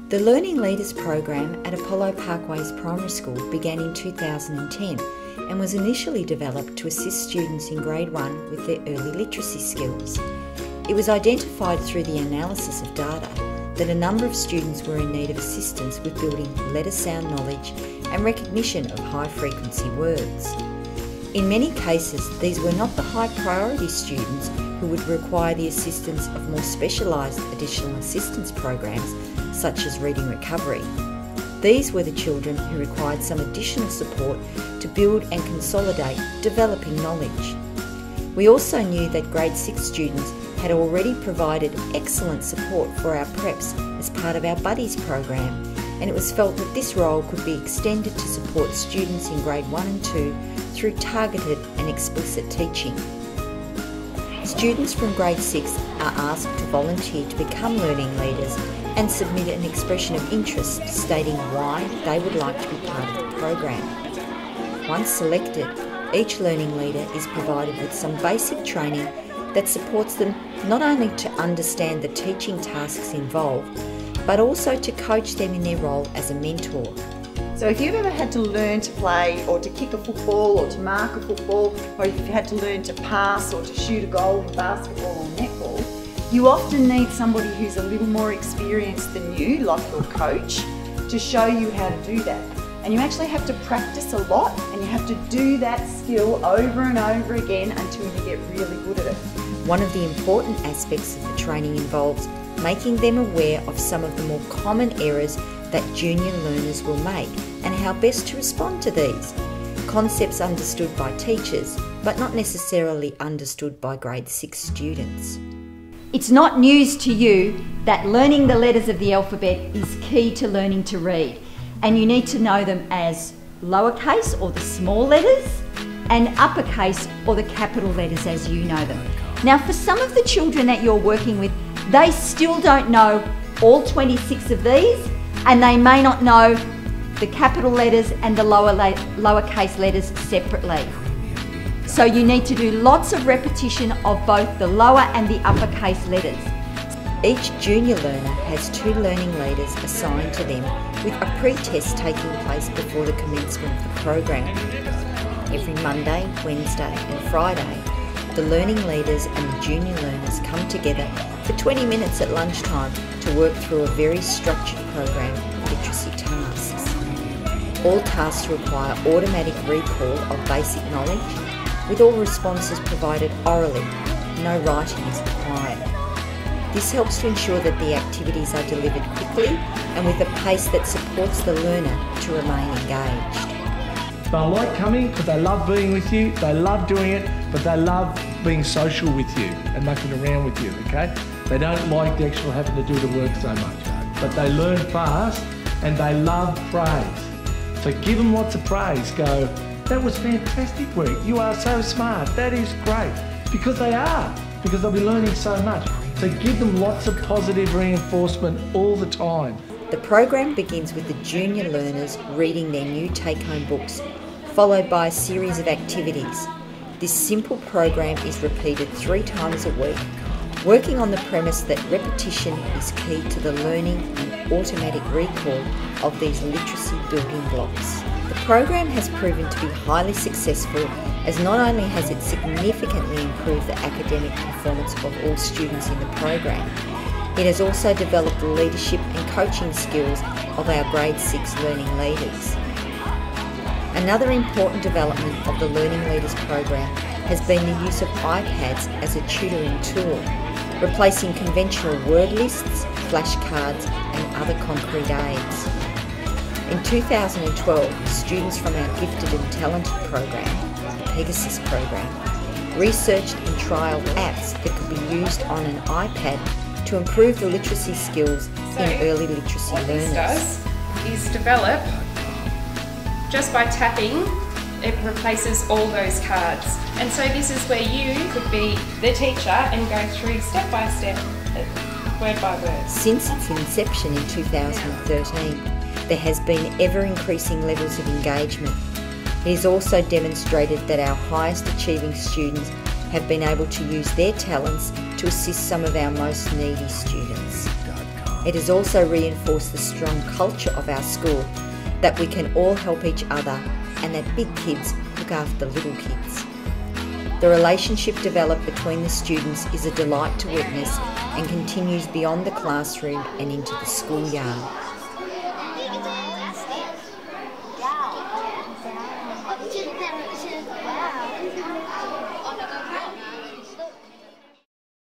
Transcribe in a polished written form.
The Learning Leaders program at Apollo Parkways Primary School began in 2010 and was initially developed to assist students in Grade 1 with their early literacy skills. It was identified through the analysis of data that a number of students were in need of assistance with building letter sound knowledge and recognition of high-frequency words. In many cases, these were not the high-priority students who would require the assistance of more specialised additional assistance programs such as reading recovery. These were the children who required some additional support to build and consolidate developing knowledge. We also knew that Grade 6 students had already provided excellent support for our preps as part of our Buddies program, and it was felt that this role could be extended to support students in Grade 1 and 2 through targeted and explicit teaching. Students from Grade 6 are asked to volunteer to become learning leaders and submit an expression of interest stating why they would like to be part of the program. Once selected, each learning leader is provided with some basic training that supports them not only to understand the teaching tasks involved, but also to coach them in their role as a mentor. So if you've ever had to learn to play or to kick a football or to mark a football, or if you've had to learn to pass or to shoot a goal in basketball or netball, you often need somebody who's a little more experienced than you, like your coach, to show you how to do that. And you actually have to practice a lot, and you have to do that skill over and over again until you get really good at it. One of the important aspects of the training involves making them aware of some of the more common errors that junior learners will make and how best to respond to these. Concepts understood by teachers, but not necessarily understood by Grade 6 students. It's not news to you that learning the letters of the alphabet is key to learning to read, and you need to know them as lowercase or the small letters and uppercase or the capital letters as you know them. Now, for some of the children that you're working with, they still don't know all 26 of these, and they may not know the capital letters and the lowercase letters separately. So you need to do lots of repetition of both the lower and the uppercase letters. Each junior learner has 2 learning leaders assigned to them, with a pre-test taking place before the commencement of the program. Every Monday, Wednesday and Friday, the learning leaders and the junior learners come together for 20 minutes at lunchtime to work through a very structured program of literacy tasks. All tasks require automatic recall of basic knowledge, with all responses provided orally. No writing is required. This helps to ensure that the activities are delivered quickly and with a pace that supports the learner to remain engaged. They like coming because they love being with you, they love doing it, but they love being social with you and mucking around with you, okay? They don't like the actual having to do the work so much, but they learn fast and they love praise. So give them lots of praise. Go, that was fantastic work, you are so smart, that is great. Because they are, because they'll be learning so much. So give them lots of positive reinforcement all the time. The program begins with the junior learners reading their new take-home books, followed by a series of activities. This simple program is repeated 3 times a week, working on the premise that repetition is key to the learning and automatic recall of these literacy building blocks. The program has proven to be highly successful, as not only has it significantly improved the academic performance of all students in the program, it has also developed the leadership and coaching skills of our Grade 6 learning leaders. Another important development of the Learning Leaders program has been the use of iPads as a tutoring tool, replacing conventional word lists, flashcards and other concrete aids. In 2012, students from our Gifted and Talented program, the Pegasus program, researched and trialled apps that could be used on an iPad to improve the literacy skills in early literacy learners. What this does is develop, just by tapping, it replaces all those cards. And so this is where you could be the teacher and go through step by step, word by word. Since its inception in 2013, there has been ever-increasing levels of engagement. It is also demonstrated that our highest achieving students have been able to use their talents to assist some of our most needy students. It has also reinforced the strong culture of our school, that we can all help each other and that big kids look after little kids. The relationship developed between the students is a delight to witness and continues beyond the classroom and into the schoolyard.